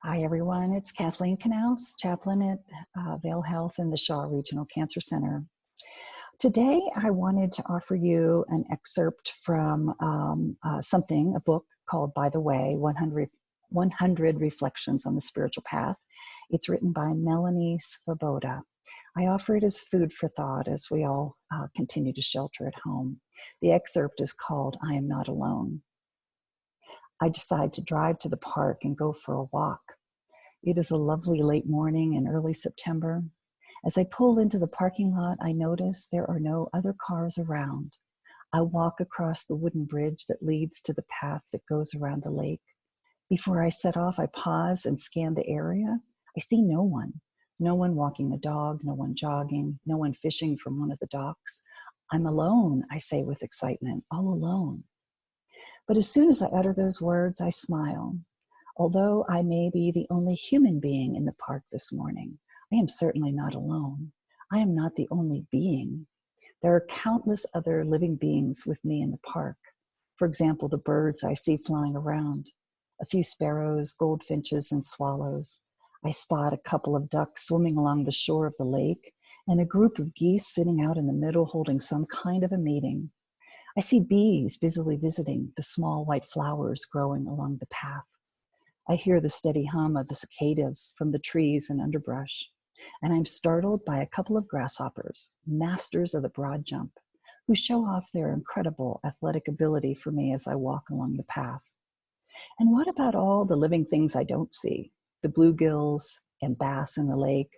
Hi, everyone. It's Kathleen Knaus, chaplain at Vail Health and the Shaw Regional Cancer Center. Today, I wanted to offer you an excerpt from a book called, by the way, 100 Reflections on the Spiritual Path. It's written by Melannie Svoboda. I offer it as food for thought as we all continue to shelter at home. The excerpt is called, I Am Not Alone. I decide to drive to the park and go for a walk. It is a lovely late morning in early September. As I pull into the parking lot, I notice there are no other cars around. I walk across the wooden bridge that leads to the path that goes around the lake. Before I set off, I pause and scan the area. I see no one. No one walking the dog, no one jogging, no one fishing from one of the docks. I'm alone, I say with excitement, all alone. But as soon as I utter those words, I smile. Although I may be the only human being in the park this morning, I am certainly not alone. I am not the only being. There are countless other living beings with me in the park. For example, the birds I see flying around, a few sparrows, goldfinches, and swallows. I spot a couple of ducks swimming along the shore of the lake, and a group of geese sitting out in the middle holding some kind of a meeting. I see bees busily visiting the small white flowers growing along the path. I hear the steady hum of the cicadas from the trees and underbrush, and I'm startled by a couple of grasshoppers, masters of the broad jump, who show off their incredible athletic ability for me as I walk along the path. And what about all the living things I don't see? The bluegills and bass in the lake,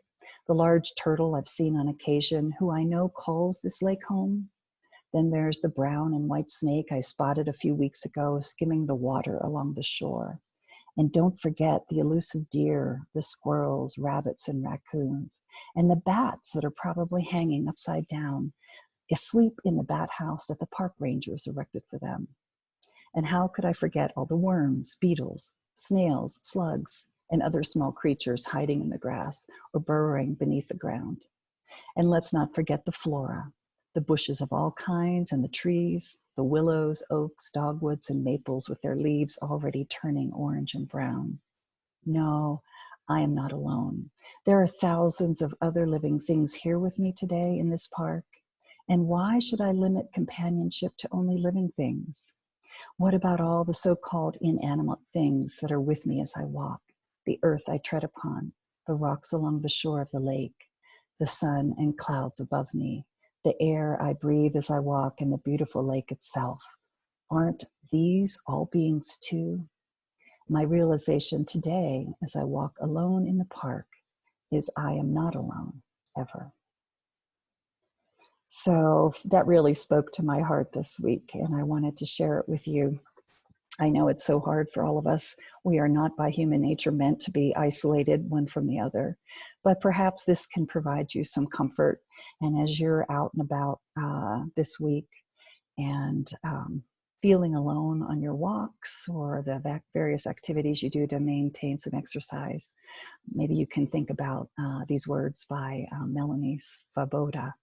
the large turtle I've seen on occasion, who I know calls this lake home. Then there's the brown and white snake I spotted a few weeks ago skimming the water along the shore. And don't forget the elusive deer, the squirrels, rabbits, and raccoons, and the bats that are probably hanging upside down, asleep in the bat house that the park rangers erected for them. And how could I forget all the worms, beetles, snails, slugs, and other small creatures hiding in the grass or burrowing beneath the ground? And let's not forget the flora, the bushes of all kinds and the trees, the willows, oaks, dogwoods, and maples with their leaves already turning orange and brown. No, I am not alone. There are thousands of other living things here with me today in this park. And why should I limit companionship to only living things? What about all the so-called inanimate things that are with me as I walk? The earth I tread upon, the rocks along the shore of the lake, the sun and clouds above me, the air I breathe as I walk, and the beautiful lake itself. Aren't these all beings too? My realization today as I walk alone in the park is I am not alone, ever. So that really spoke to my heart this week, and I wanted to share it with you. I know it's so hard for all of us. We are not by human nature meant to be isolated one from the other, but perhaps this can provide you some comfort. And as you're out and about this week and feeling alone on your walks or the various activities you do to maintain some exercise, maybe you can think about these words by Melannie Svoboda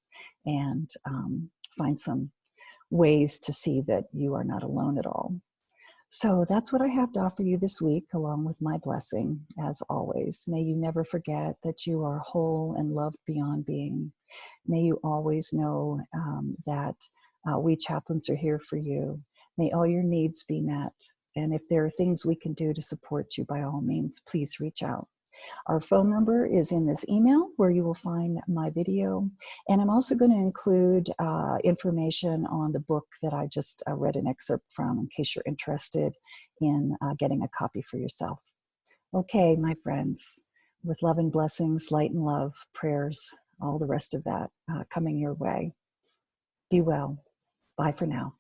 and find some ways to see that you are not alone at all. So that's what I have to offer you this week, along with my blessing, as always. May you never forget that you are whole and loved beyond being. May you always know that we chaplains are here for you. May all your needs be met. And if there are things we can do to support you, by all means, please reach out. Our phone number is in this email where you will find my video. And I'm also going to include information on the book that I just read an excerpt from in case you're interested in getting a copy for yourself. Okay, my friends, with love and blessings, light and love, prayers, all the rest of that coming your way. Be well. Bye for now.